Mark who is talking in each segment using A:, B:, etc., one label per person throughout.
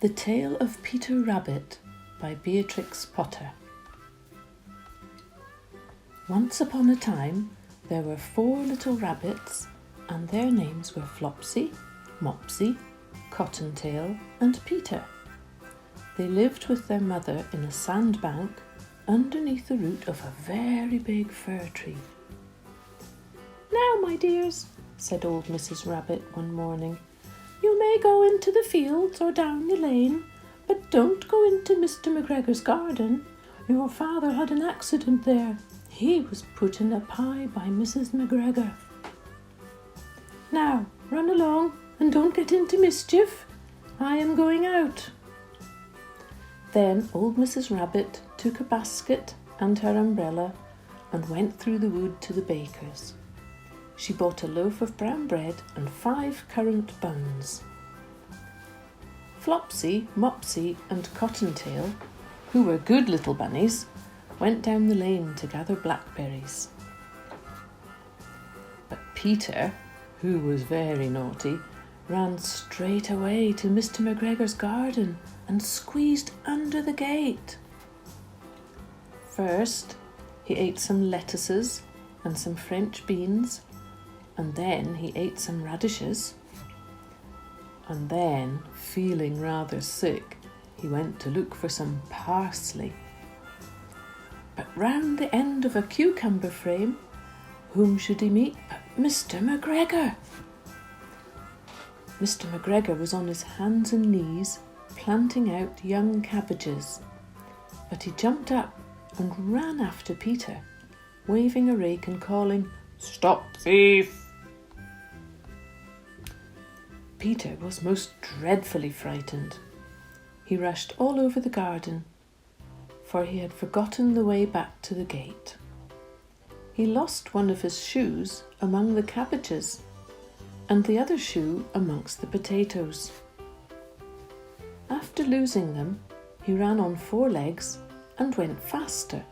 A: The Tale of Peter Rabbit by Beatrix Potter. Once upon a time, there were 4 little rabbits, and their names were Flopsy, Mopsy, Cottontail, and Peter. They lived with their mother in a sandbank underneath the root of a very big fir tree. "Now, my dears," said old Mrs. Rabbit one morning, "you may go into the fields or down the lane, but don't go into Mr. McGregor's garden. Your father had an accident there. He was put in a pie by Mrs. McGregor. Now, run along and don't get into mischief. I am going out." Then old Mrs. Rabbit took a basket and her umbrella and went through the wood to the baker's. She bought a loaf of brown bread and 5 currant buns. Flopsy, Mopsy, and Cottontail, who were good little bunnies, went down the lane to gather blackberries. But Peter, who was very naughty, ran straight away to Mr. McGregor's garden and squeezed under the gate. First, he ate some lettuces and some French beans, and then he ate some radishes. And then, feeling rather sick, he went to look for some parsley. But round the end of a cucumber frame, whom should he meet but Mr. McGregor? Mr. McGregor was on his hands and knees planting out young cabbages, but he jumped up and ran after Peter, waving a rake and calling, "Stop, thief!" Peter was most dreadfully frightened. He rushed all over the garden, for he had forgotten the way back to the gate. He lost one of his shoes among the cabbages, and the other shoe amongst the potatoes. After losing them, he ran on 4 legs and went faster,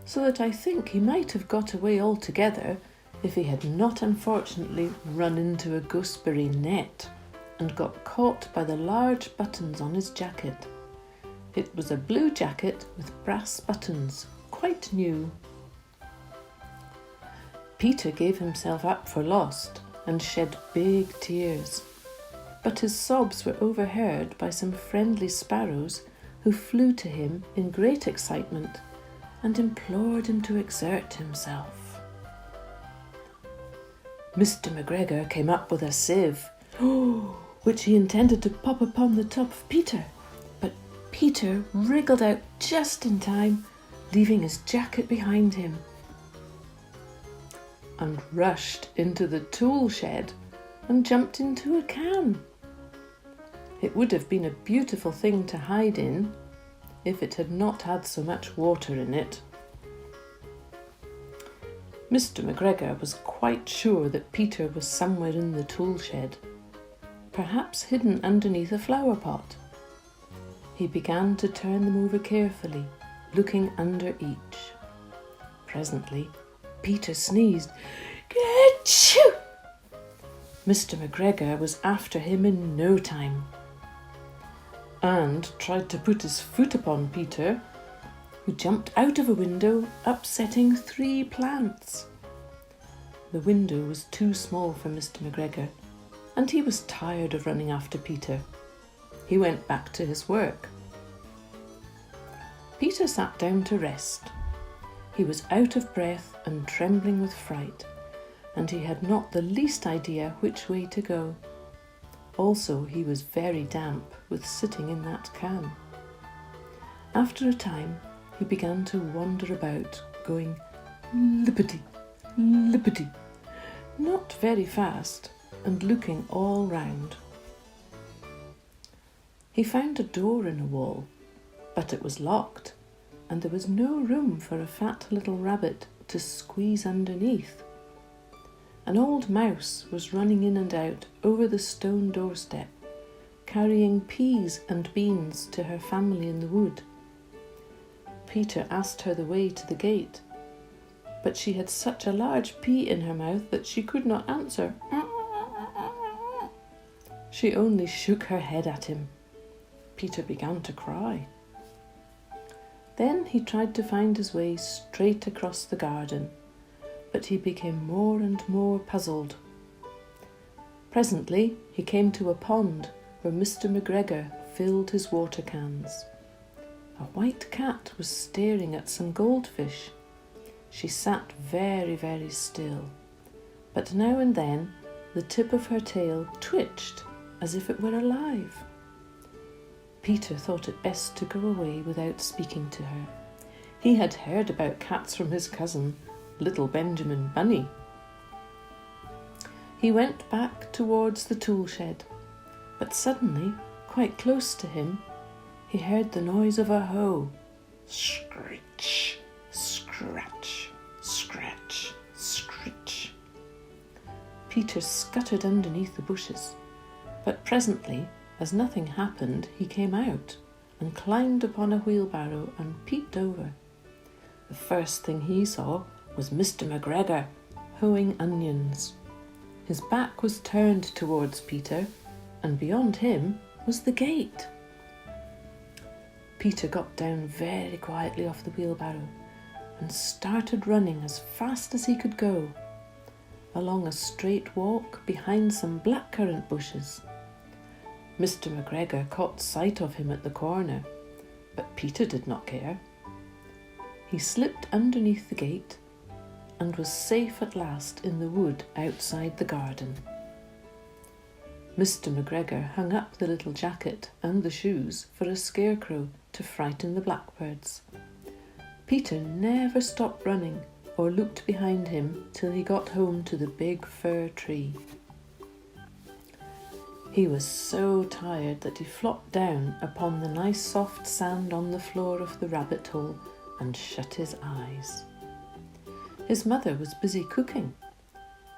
A: so that I think he might have got away altogether if he had not unfortunately run into a gooseberry net and got caught by the large buttons on his jacket. It was a blue jacket with brass buttons, quite new. Peter gave himself up for lost and shed big tears, but his sobs were overheard by some friendly sparrows who flew to him in great excitement and implored him to exert himself. Mr. McGregor came up with a sieve, which he intended to pop upon the top of Peter, but Peter wriggled out just in time, leaving his jacket behind him, and rushed into the tool shed and jumped into a can. It would have been a beautiful thing to hide in if it had not had so much water in it. Mr. McGregor was quite sure that Peter was somewhere in the tool shed, perhaps hidden underneath a flower pot. He began to turn them over carefully, looking under each. Presently, Peter sneezed. "Achoo!" Mr. McGregor was after him in no time, and tried to put his foot upon Peter, who jumped out of a window, upsetting 3 plants. The window was too small for Mr. McGregor, and he was tired of running after Peter. He went back to his work. Peter sat down to rest. He was out of breath and trembling with fright, and he had not the least idea which way to go. Also, he was very damp with sitting in that can. After a time, he began to wander about, going lippity, lippity, not very fast, and looking all round. He found a door in a wall, but it was locked, and there was no room for a fat little rabbit to squeeze underneath. An old mouse was running in and out over the stone doorstep, carrying peas and beans to her family in the wood. Peter asked her the way to the gate, but she had such a large pea in her mouth that she could not answer. She only shook her head at him. Peter began to cry. Then he tried to find his way straight across the garden, but he became more and more puzzled. Presently he came to a pond where Mr. McGregor filled his water cans. A white cat was staring at some goldfish. She sat very, very still, but now and then the tip of her tail twitched as if it were alive. Peter thought it best to go away without speaking to her. He had heard about cats from his cousin, little Benjamin Bunny. He went back towards the tool shed, but suddenly, quite close to him, he heard the noise of a hoe. Screech, scratch, scratch, screech. Peter scuttered underneath the bushes, but presently, as nothing happened, he came out and climbed upon a wheelbarrow and peeped over. The first thing he saw was Mr. McGregor hoeing onions. His back was turned towards Peter, and beyond him was the gate. Peter got down very quietly off the wheelbarrow and started running as fast as he could go, along a straight walk behind some blackcurrant bushes. Mr. McGregor caught sight of him at the corner, but Peter did not care. He slipped underneath the gate and was safe at last in the wood outside the garden. Mr. McGregor hung up the little jacket and the shoes for a scarecrow to frighten the blackbirds. Peter never stopped running or looked behind him till he got home to the big fir tree. He was so tired that he flopped down upon the nice soft sand on the floor of the rabbit hole and shut his eyes. His mother was busy cooking.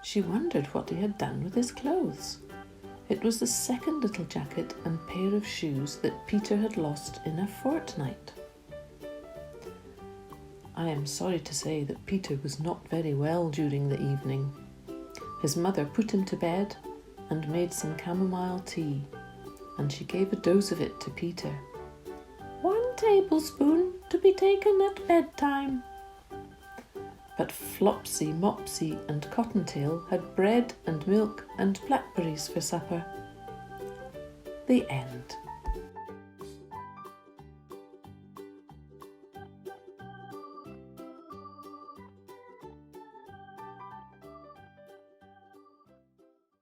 A: She wondered what he had done with his clothes. It was the second little jacket and pair of shoes that Peter had lost in a fortnight. I am sorry to say that Peter was not very well during the evening. His mother put him to bed and made some chamomile tea, and she gave a dose of it to Peter. 1 tablespoon to be taken at bedtime. But Flopsy, Mopsy and Cottontail had bread and milk and blackberries for supper. The end.